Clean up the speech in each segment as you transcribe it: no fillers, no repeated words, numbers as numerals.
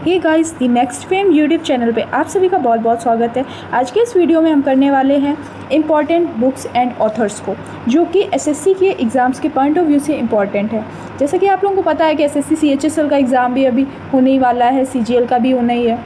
Hey guys, The Next Fame YouTube channel पे आप सभी का बहुत बहुत स्वागत है। आज के इस वीडियो में हम करने वाले हैं इम्पॉर्टेंट बुक्स एंड ऑथर्स को, जो कि एसएससी के एग्ज़ाम्स के पॉइंट ऑफ व्यू से इम्पॉर्टेंट है। जैसा कि आप लोगों को पता है कि एसएससी सीएचएसएल का एग्ज़ाम भी अभी होने ही वाला है, सीजीएल का भी होना ही है,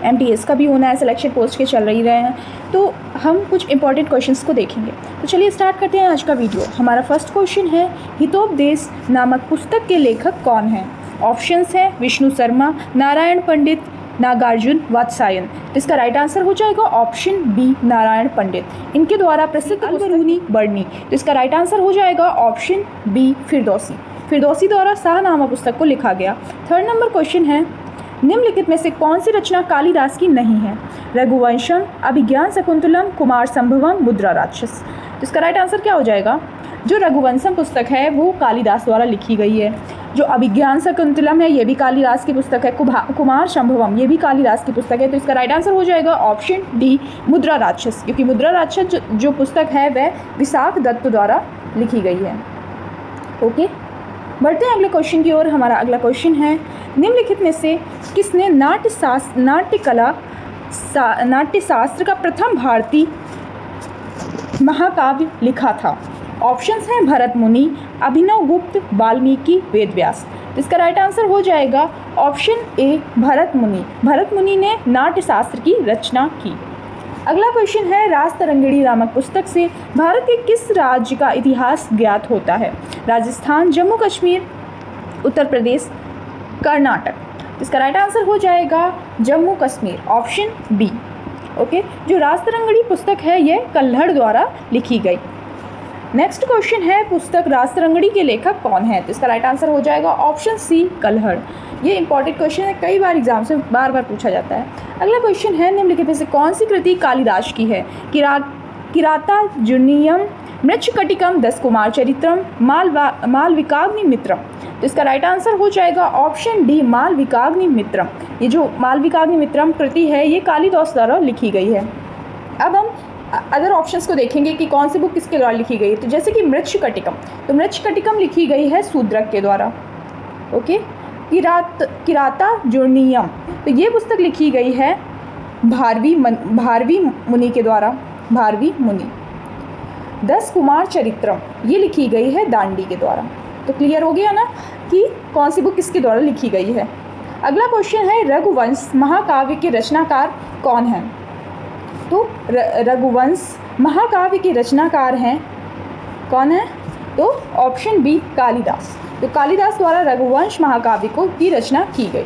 एमटीएस का भी होना है, सिलेक्शन पोस्ट के चल ही रहे हैं। तो हम कुछ इंपॉर्टेंट क्वेश्चंस को देखेंगे। तो चलिए स्टार्ट करते हैं आज का वीडियो। हमारा फर्स्ट क्वेश्चन है, हितोपदेश नामक पुस्तक के लेखक कौन हैं? ऑप्शंस है विष्णु शर्मा, नारायण पंडित, नागार्जुन वात्स्यायन। तो इसका राइट आंसर हो जाएगा ऑप्शन बी, नारायण पंडित। इनके द्वारा प्रसिद्ध अलबरूनी बरनी। तो इसका राइट आंसर हो जाएगा ऑप्शन बी, फिरदौसी। फिरदौसी द्वारा शाहनामा पुस्तक को लिखा गया। थर्ड नंबर क्वेश्चन है, निम्नलिखित में से कौन सी रचना कालिदास की नहीं है? रघुवंशम, अभिज्ञान शकुंतलम, कुमार संभवम, मुद्रा राक्षस। तो इसका राइट आंसर क्या हो जाएगा? जो रघुवंशम पुस्तक है वो कालिदास द्वारा लिखी गई है। जो अभिज्ञान शकुंतलम है ये भी कालिदास की पुस्तक है। कुमार संभवम ये भी कालिदास की पुस्तक है। तो इसका राइट आंसर हो जाएगा ऑप्शन डी, मुद्रा राक्षस, क्योंकि मुद्रा राक्षस जो पुस्तक है वह विशाख दत्त द्वारा लिखी गई है। ओके, बढ़ते हैं अगले क्वेश्चन की ओर। हमारा अगला क्वेश्चन है, निम्नलिखित में से किसने नाट्यशास्त्र का प्रथम भारतीय महाकाव्य लिखा था? ऑप्शंस हैं भरत मुनि, अभिनव गुप्त, वाल्मीकि, वेदव्यास। तो इसका राइट आंसर हो जाएगा ऑप्शन ए, भरत मुनि। भरत मुनि ने नाट्यशास्त्र की रचना की। अगला क्वेश्चन है, राजतरंगिणी नामक पुस्तक से भारत के किस राज्य का इतिहास ज्ञात होता है? राजस्थान, जम्मू कश्मीर, उत्तर प्रदेश, कर्नाटक। इसका राइट आंसर हो जाएगा Jammu Kashmir, option B. Okay, जो राजतरंगिणी पुस्तक है यह कल्हड़ द्वारा लिखी गई। नेक्स्ट क्वेश्चन है, पुस्तक राजतरंगिणी के लेखक कौन है? तो इसका राइट आंसर हो जाएगा ऑप्शन सी, कल्हड़। ये इंपॉर्टेंट क्वेश्चन है, कई बार एग्जाम से बार बार पूछा जाता है। अगला क्वेश्चन है, निम्नलिखित में से कौन सी कृति कालिदास की है? किरातार्जुनीयम, मृच्छकटिकम, 10 कुमार चरित्रम, मालविकाग्निमित्रम। तो इसका राइट आंसर हो जाएगा ऑप्शन डी, मालविकाग्निमित्रम। ये जो मालविकाग्निमित्रम कृति है ये कालिदास द्वारा लिखी गई है। अब हम अदर ऑप्शंस को देखेंगे कि कौन सी बुक किसके द्वारा लिखी गई है। तो जैसे कि मृच्छकटिकम, तो मृच्छकटिकम लिखी गई है शूद्रक के द्वारा। ओके, किरातार्जुनीयम, तो ये पुस्तक लिखी गई है भारवी मुनि के द्वारा, भारवी मुनि। 10 कुमार चरित्रम ये लिखी गई है दांडी के द्वारा। तो क्लियर हो गया ना कि कौन सी बुक किसके द्वारा लिखी गई है। अगला क्वेश्चन है, रघुवंश महाकाव्य के रचनाकार कौन हैं? तो रघुवंश महाकाव्य के रचनाकार हैं कौन है? तो ऑप्शन बी, कालिदास। तो कालिदास द्वारा रघुवंश महाकाव्य की रचना की गई।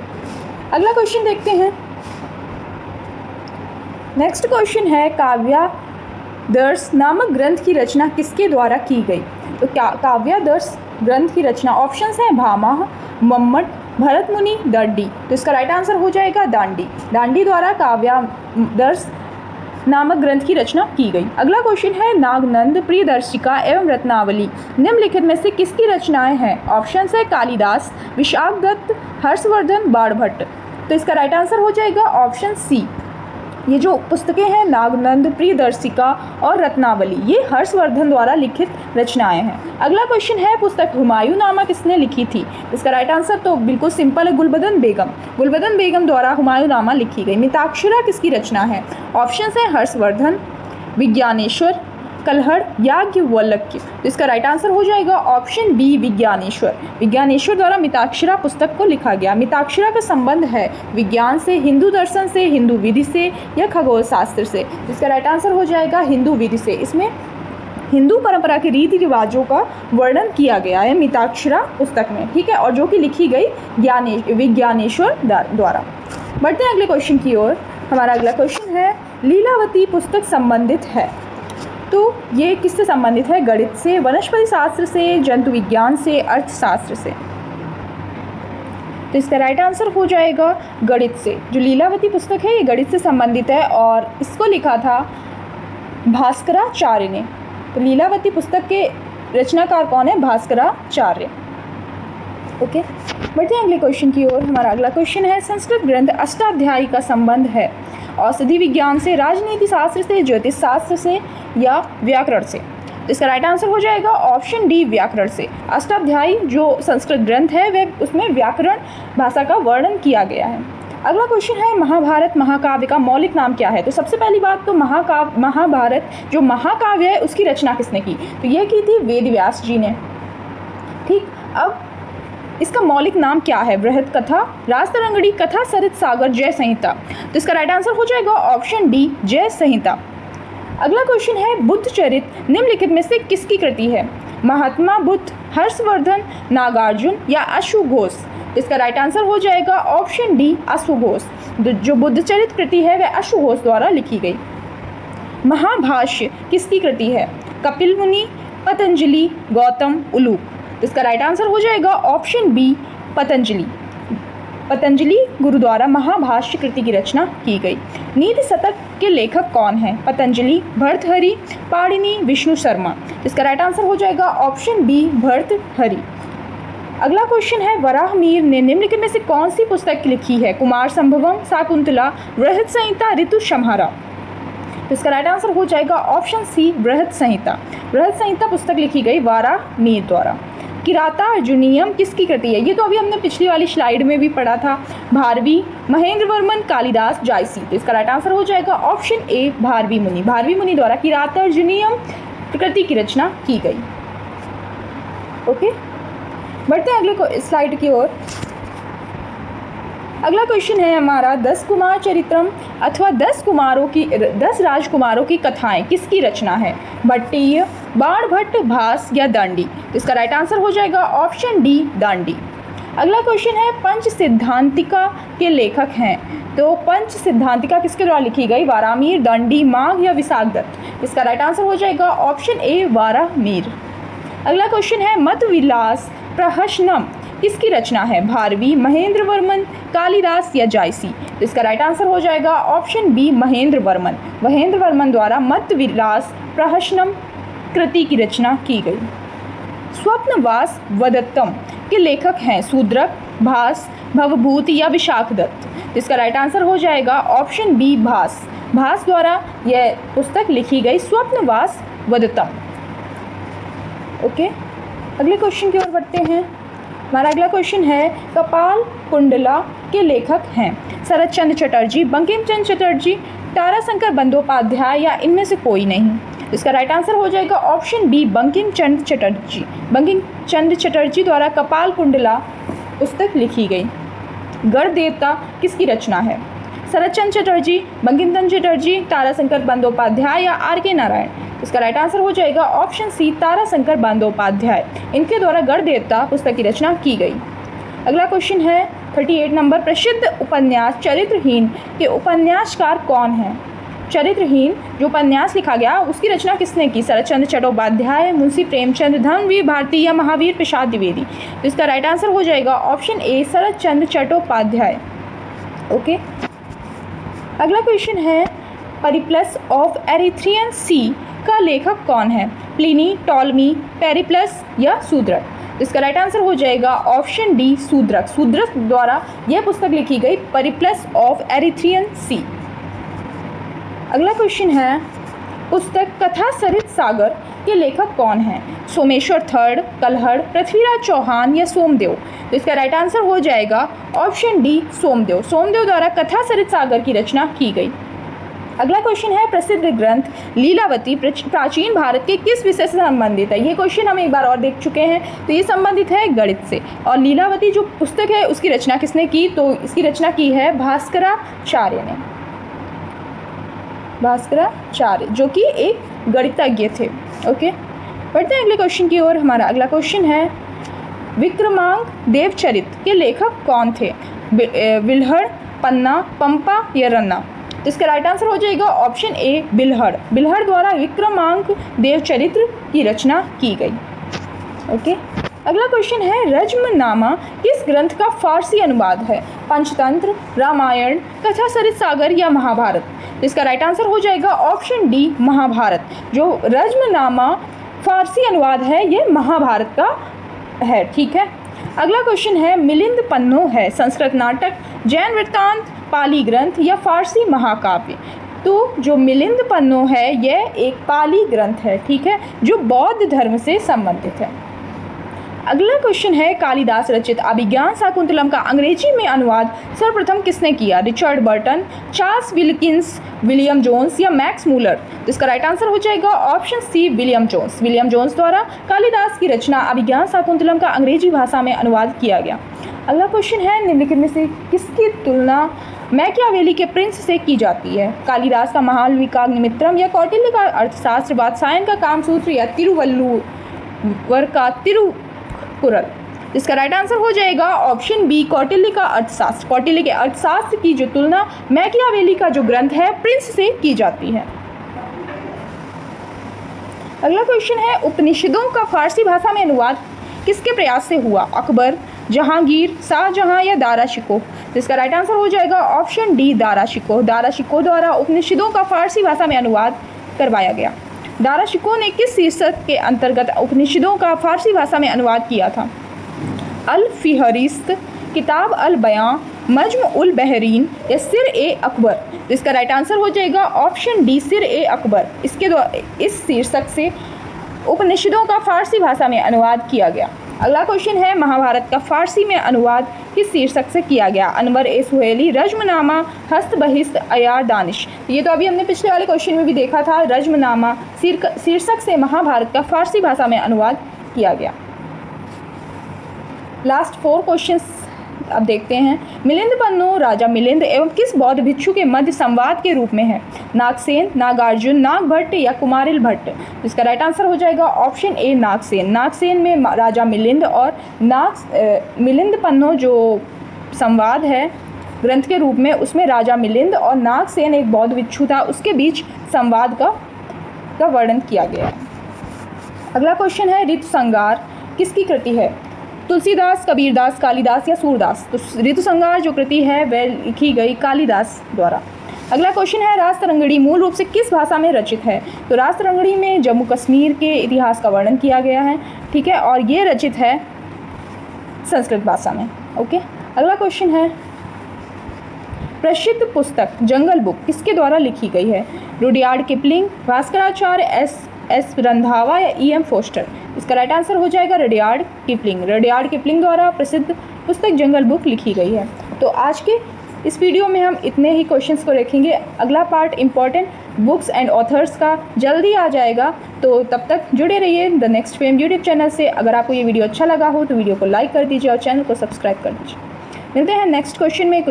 अगला क्वेश्चन देखते हैं। नेक्स्ट क्वेश्चन है, काव्यादर्श नामक ग्रंथ की रचना किसके द्वारा की गई? तो काव्यादर्श ग्रंथ की रचना ऑप्शंस हैं भामह, मम्मट, भरत मुनि, दर्डी। तो इसका राइट आंसर हो जाएगा दांडी। दांडी द्वारा काव्यादर्श नामक ग्रंथ की रचना की गई। अगला क्वेश्चन है, नागनंद, प्रियदर्शिका एवं रत्नावली निम्नलिखित में से किसकी रचनाएं हैं? ऑप्शंस है कालिदास, विशाख दत्त, हर्षवर्धन, बाणभट्ट। तो इसका राइट आंसर हो जाएगा ऑप्शन सी। ये जो पुस्तकें हैं नागनंद, प्रियदर्शिका और रत्नावली, ये हर्षवर्धन द्वारा लिखित रचनाएं हैं। अगला क्वेश्चन है, पुस्तक हुमायूंनामा किसने लिखी थी? इसका राइट आंसर तो बिल्कुल सिंपल है, गुलबदन बेगम। गुलबदन बेगम द्वारा हुमायूंनामा लिखी गई। मिताक्षरा किसकी रचना है? ऑप्शंस हैं हर्षवर्धन, विज्ञानेश्वर, कल्हड़, याज्ञवल्क्य। तो इसका राइट आंसर हो जाएगा ऑप्शन बी, विज्ञानेश्वर। विज्ञानेश्वर द्वारा मिताक्षरा पुस्तक को लिखा गया। मिताक्षरा का संबंध है विज्ञान से, हिंदू दर्शन से, हिंदू विधि से या खगोल शास्त्र से। इसका राइट आंसर हो जाएगा हिंदू विधि से। इसमें हिंदू परंपरा के रीति रिवाजों का वर्णन किया गया है मिताक्षरा पुस्तक में, ठीक है, और जो कि लिखी गई विज्ञानेश्वर द्वारा। बढ़ते हैं अगले क्वेश्चन की ओर। हमारा अगला क्वेश्चन है, लीलावती पुस्तक संबंधित है, तो ये किससे संबंधित है? गणित से, वनस्पति शास्त्र से, जंतु विज्ञान से, अर्थशास्त्र से। तो इसका राइट आंसर हो जाएगा गणित से। जो लीलावती पुस्तक है ये गणित से संबंधित है और इसको लिखा था भास्कराचार्य ने। तो लीलावती पुस्तक के रचनाकार कौन है? भास्कराचार्य। ओके, बढ़ते हैं अगले क्वेश्चन की ओर। हमारा अगला क्वेश्चन है, संस्कृत ग्रंथ अष्टाध्यायी का संबंध है औषधि विज्ञान से, राजनीति शास्त्र से, ज्योतिष शास्त्र से या व्याकरण से? तो इसका राइट आंसर हो जाएगा ऑप्शन डी, व्याकरण से। अष्टाध्यायी जो संस्कृत ग्रंथ है वह उसमें व्याकरण भाषा का वर्णन किया गया है। अगला क्वेश्चन है महाभारत महाकाव्य का मौलिक नाम क्या है। तो सबसे पहली बात तो महाभारत जो महाकाव्य है उसकी रचना किसने की, तो यह की थी वेद व्यास जी ने। ठीक, अब इसका मौलिक नाम क्या है, बृहद कथा, राजतरंगिणी, कथा सरित सागर, जय संहिता। तो इसका राइट आंसर हो जाएगा ऑप्शन डी, जय संहिता। अगला क्वेश्चन है बुद्ध चरित निम्नलिखित में से किसकी कृति है, महात्मा बुद्ध, हर्षवर्धन, नागार्जुन या अश्वघोष। इसका राइट आंसर हो जाएगा ऑप्शन डी, अश्वघोष। जो बुद्ध चरित कृति है वह अश्वघोष द्वारा लिखी गई। महाभाष्य किसकी कृति है, कपिल मुनि, पतंजलि, गौतम, उलूक। इसका राइट आंसर हो जाएगा ऑप्शन बी, पतंजलि। पतंजलि गुरु द्वारा महाभाष्य कृति की रचना की गई। नीति शतक के लेखक कौन हैं, पतंजलि, भर्तृहरि, पाणिनि, विष्णु शर्मा। इसका राइट आंसर हो जाएगा ऑप्शन बी, भर्तृहरि। अगला क्वेश्चन है वराहमिहिर ने निम्नलिखित में से कौन सी पुस्तक लिखी है, कुमार संभवम, शाकुंतला, बृहद संहिता, ऋतु संहारा। इसका राइट आंसर हो जाएगा ऑप्शन सी, बृहद संहिता। बृहद संहिता पुस्तक लिखी गई वराहमिहिर द्वारा। किराता अर्जुनीयम किसकी कृति है, ये तो अभी हमने पिछली वाली स्लाइड में भी पढ़ा था, भारवी, महेंद्र वर्मन, कालिदास, जायसी। तो इसका राइट आंसर हो जाएगा ऑप्शन ए, भारवी मुनि। भारवी मुनि द्वारा किराता अर्जुनीयम कृति की रचना की गई। ओके, बढ़ते हैं अगले स्लाइड की ओर। अगला क्वेश्चन है हमारा 10 कुमार चरित्रम अथवा 10 राजकुमारों की कथाएं किसकी रचना है, भट्टीय, बाणभट्ट, भास या दांडी। इसका राइट आंसर हो जाएगा ऑप्शन डी, दांडी। अगला क्वेश्चन है पंच सिद्धांतिका के लेखक हैं, तो पंच सिद्धांतिका किसके द्वारा लिखी गई, वारामिहिर, दंडी, माघ या विशाखदत्त। इसका राइट आंसर हो जाएगा ऑप्शन ए, वारामिहिर। अगला क्वेश्चन है मत विलास प्रहसनम किसकी रचना है, भारवी, महेंद्र वर्मन, कालिदास या जायसी। तो इसका राइट आंसर हो जाएगा ऑप्शन बी, महेंद्र वर्मन। महेंद्र वर्मन द्वारा मत विलास प्रहसनम कृति की रचना की गई। स्वप्नवास वदत्तम के लेखक हैं शूद्रक, भास, भवभूति या विशाखदत्त। तो इसका राइट आंसर हो जाएगा ऑप्शन बी, भास। भास द्वारा यह पुस्तक लिखी गई, स्वप्नवास वदत्तम। ओके, अगले क्वेश्चन की ओर बढ़ते हैं। हमारा अगला क्वेश्चन है कपाल कुंडला के लेखक हैं शरत चंद्र चटर्जी, बंकिम चंद्र चटर्जी, ताराशंकर बंदोपाध्याय या इनमें से कोई नहीं। इसका राइट आंसर हो जाएगा ऑप्शन बी, बंकिम चंद्र चटर्जी। बंकिम चंद्र चटर्जी द्वारा कपाल कुंडला पुस्तक लिखी गई। गढ़ देवता किसकी रचना है, शरत चंद्र चटर्जी, बंकिम चंद्र चटर्जी, ताराशंकर बंदोपाध्याय या आर के नारायण। इसका राइट आंसर हो जाएगा ऑप्शन सी, ताराशंकर बंदोपाध्याय। इनके द्वारा गढ़ देवता पुस्तक की रचना की गई। अगला क्वेश्चन है 38 नंबर, प्रसिद्ध उपन्यास चरित्रहीन के उपन्यासकार कौन हैं। चरित्रहीन जो उपन्यास लिखा गया उसकी रचना किसने की, शरत चंद्र चट्टोपाध्याय, मुंशी प्रेमचंद, धर्मवीर भारती या महावीर प्रसाद द्विवेदी। तो इसका राइट आंसर हो जाएगा option A, Sharat Chandra Chattopadhyay. Okay, अगला क्वेश्चन है परिप्लस ऑफ एरिथ्रियन सी का लेखक कौन है, प्लिनी, टॉलमी, पेरिप्लस या शूद्रक। इसका राइट आंसर हो जाएगा ऑप्शन डी, शूद्रक। शूद्रक द्वारा यह पुस्तक लिखी गई, परिप्लस ऑफ एरिथ्रियन सी। अगला क्वेश्चन है पुस्तक कथा सरित सागर के लेखक कौन हैं, सोमेश्वर थर्ड, कल्हड़, पृथ्वीराज चौहान या सोमदेव। तो इसका राइट आंसर हो जाएगा ऑप्शन डी, सोमदेव। सोमदेव द्वारा कथा सरित सागर की रचना की गई। अगला क्वेश्चन है प्रसिद्ध ग्रंथ लीलावती प्राचीन भारत के किस विषय से संबंधित है। ये क्वेश्चन हम एक बार और देख चुके हैं, तो ये संबंधित है गणित से। और लीलावती जो पुस्तक है उसकी रचना किसने की, तो इसकी रचना की है भास्कराचार्य ने। भास्कराचार्य जो कि एक गणितज्ञ थे। ओके, बढ़ते हैं अगले क्वेश्चन की ओर। हमारा अगला क्वेश्चन है विक्रमांक देवचरित के लेखक कौन थे, बिल्हड़, पन्ना, पंपा या रन्ना। तो इसका राइट आंसर हो जाएगा ऑप्शन ए, बिल्हड़। बिल्हड़ द्वारा विक्रमांक देवचरित्र की रचना की गई। ओके, अगला क्वेश्चन है रज्मनामा किस ग्रंथ का फारसी अनुवाद है, पंचतंत्र, रामायण, कथा सरित सागर या महाभारत। तो इसका राइट आंसर हो जाएगा ऑप्शन डी, महाभारत। जो रज्मनामा फारसी अनुवाद है ये महाभारत का है। ठीक है, अगला क्वेश्चन है मिलिंद पन्नो है संस्कृत नाटक, जैन वृत्तांत, पाली ग्रंथ या फारसी महाकाव्य। तो जो मिलिंद पन्नो है यह एक पाली ग्रंथ है। ठीक है, जो बौद्ध धर्म से संबंधित है। अगला क्वेश्चन है कालिदास रचित अभिज्ञान शाकुंतलम का अंग्रेजी में अनुवाद सर्वप्रथम किसने किया? Richard Burton, Charles Wilkins, William Jones या मैक्स मूलर? तो इसका राइट आंसर हो जाएगा option C, William Jones. William Jones द्वारा कालिदास की रचना अभिज्ञान शाकुंतलम का अंग्रेजी भाषा में अनुवाद किया गया। अगला क्वेश्चन है निम्नलिखित में से किसकी तुलना मैकियावेली के प्रिंस से की जाती है? कालिदास का महालविकाग्निमित्रम या कौटिल्य का अर्थशास्त्र, वात्सायन का कामसूत्र या तिरुवल्लुवर का तिरुकुरल? इसका राइट आंसर हो जाएगा ऑप्शन बी, कौटिल्य का अर्थशास्त्र। कौटिल्य के अर्थशास्त्र की जो तुलना मैकियावेली का जो ग्रंथ है प्रिंस से की जाती है। अगला क्वेश्चन है उपनिषदों का फारसी भाषा में अनुवाद किसके प्रयास से हुआ? अकबर, जहांगीर, शाहजहां या दारा शिकोह? इसका राइट आंसर हो जाएगा ऑप्शन डी, दारा शिकोह। दारा शिकोह द्वारा उपनिषदों का फारसी भाषा में अनुवाद करवाया गया। दारा शिकोह ने किस शीर्षक के अंतर्गत उपनिषदों का फारसी भाषा में अनुवाद किया था? अल फिहरिस्त, किताब अल बयां, मज्म उल बहरीन या सिर ए अकबर? इसका राइट आंसर हो जाएगा ऑप्शन डी, सिर ए अकबर। इस शीर्षक से उपनिषदों का फारसी भाषा में अनुवाद किया गया। अगला क्वेश्चन है महाभारत का फारसी में अनुवाद किस शीर्षक से किया गया? अनवर ए सुहेली, रज्मनामा, हस्त बहिस्त, अयार दानिश? ये तो अभी हमने पिछले वाले क्वेश्चन में भी देखा था। रज्मनामा शीर्षक से महाभारत का फारसी भाषा में अनुवाद किया गया। लास्ट 4 क्वेश्चंस अब देखते हैं। मिलिंद पन्नु राजा मिलिंद एवं किस बौद्ध भिक्षु के मध्य संवाद के रूप में है? नागसेन, नागार्जुन, नागभट्ट या कुमारिल भट्ट? इसका राइट आंसर हो जाएगा ऑप्शन ए, नागसेन। नागसेन में राजा मिलिंद और मिलिंद पन्नु जो संवाद है ग्रंथ के रूप में, उसमें राजा मिलिंद और नागसेन एक बौद्ध भिक्षु था, उसके बीच संवाद का वर्णन किया गया है। अगला क्वेश्चन है ऋतुसंहार किसकी कृति है? तुलसीदास, कबीरदास, कालिदास या सूरदास? तो ऋतुसंहार जो कृति है वह लिखी गई कालिदास द्वारा। अगला क्वेश्चन है रासतरंगिणी मूल रूप से किस भाषा में रचित है? तो रासतरंगिणी में जम्मू कश्मीर के इतिहास का वर्णन किया गया है, ठीक है, और ये रचित है संस्कृत भाषा में। ओके, अगला क्वेश्चन है प्रसिद्ध पुस्तक जंगल बुक किसके द्वारा लिखी गई है? Rudyard Kipling, Bhaskaracharya, S Randhawa या ई एम फोस्टर? इसका राइट आंसर हो जाएगा रुडयार्ड किपलिंग। रुडयार्ड किपलिंग द्वारा प्रसिद्ध पुस्तक जंगल बुक लिखी गई है। तो आज के इस वीडियो में हम इतने ही क्वेश्चंस को रखेंगे। अगला part important books and authors का जल्दी आ जाएगा, तो तब तक जुड़े रहिए the next Fame YouTube channel से। अगर आपको ये वीडियो अच्छा लगा हो तो वीडियो को लाइक कर दीजिए और चैनल को सब्सक्राइब कर दीजिए। मिलते हैं नेक्स्ट क्वेश्चन में।